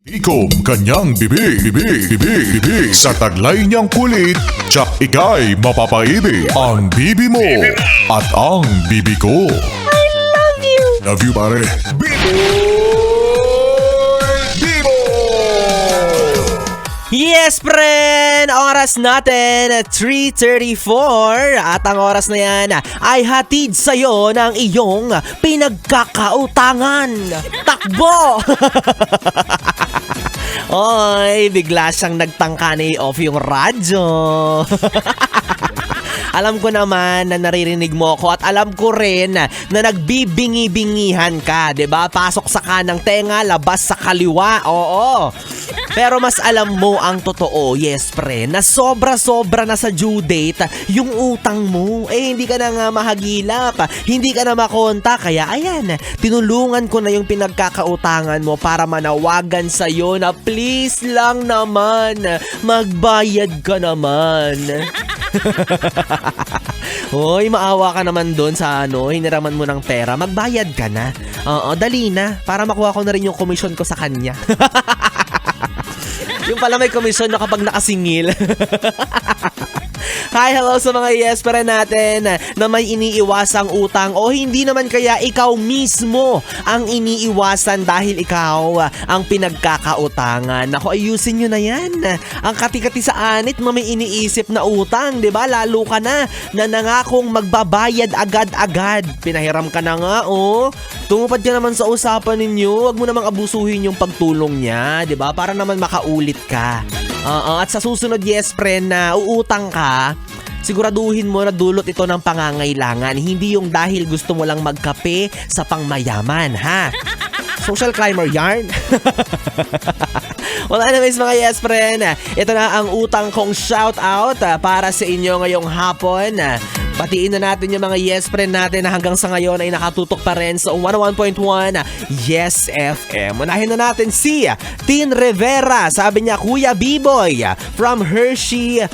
Ikom kanyang bibig sa taglay niyang kulit, tsak ika'y mapapaibig. Ang bibi mo at ang bibi ko. I love you! Love you, pare. Bibo! Yes, friend! Oras natin, 3:34. At ang oras na yan ay hatid sa'yo ng iyong pinagkakautangan. Takbo! Oy, bigla siyang nagtangka na i-off yung radyo. Alam ko naman na naririnig mo ako at alam ko rin na nagbibingi-bingihan ka, 'di ba? Pasok sa kanang tenga, labas sa kaliwa. Oo. Pero mas alam mo ang totoo, yes pre, na sobra-sobra na sa due date yung utang mo. Hindi ka na nga mahagilap, hindi ka na makonta, kaya ayan, tinulungan ko na yung pinagkakautangan mo para manawagan sa'yo na please lang naman, magbayad ka naman. Hoy, maawa ka naman doon sa hiniraman mo ng pera, magbayad ka na. Oo, dali na, para makuha ko na rin yung komisyon ko sa kanya. Yung pala may komisyon na kapag nakasingil. Hi, hello sa mga yes para natin na may iniiwasang utang o hindi naman kaya ikaw mismo ang iniiwasan dahil ikaw ang pinagkakautangan. Naku, ayusin nyo na yan. Ang kati-kati sa anit mo may iniisip na utang, di ba? Lalo ka na nangakong magbabayad agad-agad. Pinahiram ka na nga, oh. Tumupad ka naman sa usapan ninyo. Huwag mo namang abusuhin yung pagtulong niya, di ba? Para naman makaulit ka. At sa susunod, yes, friend, na uutang ka, siguraduhin mo na dulot ito ng pangangailangan. Hindi yung dahil gusto mo lang magkape sa pangmayaman, ha? Social climber yarn? Well, anyways mga yes, friend, ito na ang utang kong shoutout para sa inyo ngayong hapon. Batiin na natin yung mga yes friend natin na hanggang sa ngayon ay nakatutok pa rin sa 101.1 Yes FM. Unahin na natin si Tin Rivera. Sabi niya, Kuya B-Boy from Hershey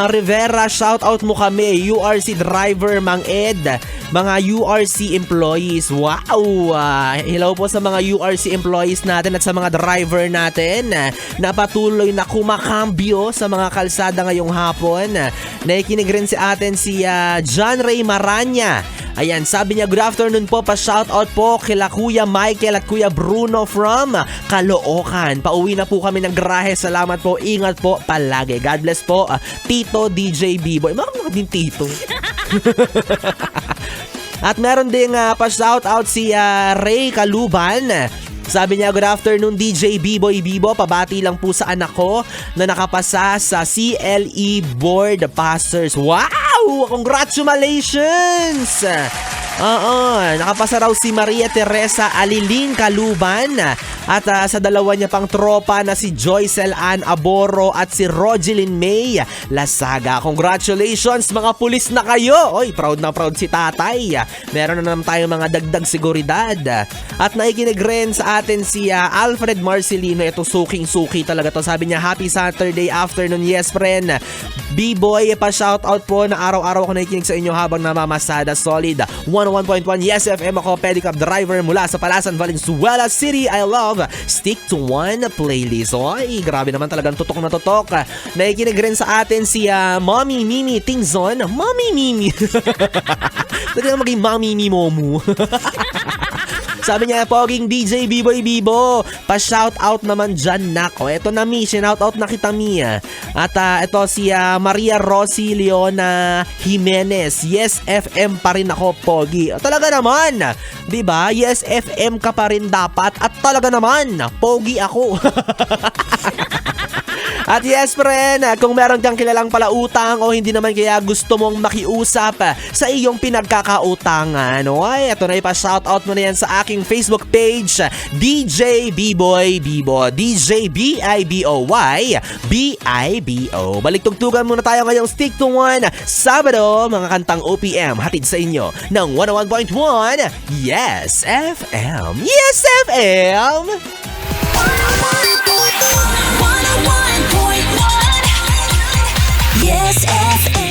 Rivera, shout out mo kami. URC driver, Mang Ed, mga URC employees. Wow! Hello po sa mga URC employees natin at sa mga driver natin na patuloy na kumakambyo sa mga kalsada ngayong hapon. Nakikinig rin si atin si John Ray Maranya. Ayan, sabi niya, good afternoon po, pa-shoutout po kila Kuya Michael at Kuya Bruno from Caloocan. Pauwi na po kami ng garahe. Salamat po, ingat po palagi. God bless po, Tito DJ B-Boy. Mga din Tito. At meron ding pa-shoutout si Ray Kaluban. Sabi niya, good afternoon DJ B-Boy Bibo. Pabati lang po sa anak ko na nakapasa sa CLE Board Passers. Wow! Congratulations! Nakapasa raw si Maria Teresa Aliling Kaluban at sa dalawa niya pang tropa na si Joycel Ann Aboro at si Rogelyn May Lasaga. Congratulations mga pulis na kayo! Oy, proud na proud si tatay. Meron na naman tayong mga dagdag seguridad. At naikinig rin sa atin si Alfred Marcelino. Ito suking-suki talaga to. Sabi niya, happy Saturday afternoon. Yes, friend. B-Boy, pa-shoutout po na araw-araw ko nakikinig sa inyo habang namamasada. Solid 101.1 Yes FM. Ako, pedicab driver mula sa Palasan, Valenzuela City. I love Stick to One playlist. Oy, grabe naman talagang tutok na tutok. Nakikinig rin sa atin si Mommy Mimi Tingzon. Mommy Mimi. Pwede na maging Mommy Mimomu. Sabi niya, poging DJ B-Boy Bibo, pa-shoutout naman dyan, nak. O, eto na mi, shoutout na kita mi. At ito si Maria Rosy Leona Jimenez. Yes FM pa rin ako, pogi. Talaga naman, di ba? Yes FM ka pa rin dapat. At talaga naman, pogi ako. At yes, friend, kung meron kang kilalang palautang o hindi naman kaya gusto mong makiusap sa iyong pinagkakautangan, oy, ito na ipa-shoutout mo na yan sa aking Facebook page, DJ B-Boy Bibo, DJ B-I-B-O-Y B-I-B-O. Baliktugtugan muna tayo ngayong Stick to One Sabado, mga kantang OPM, hatid sa inyo ng 101.1 Yes FM. Yes FM! 101.1 Yes FM.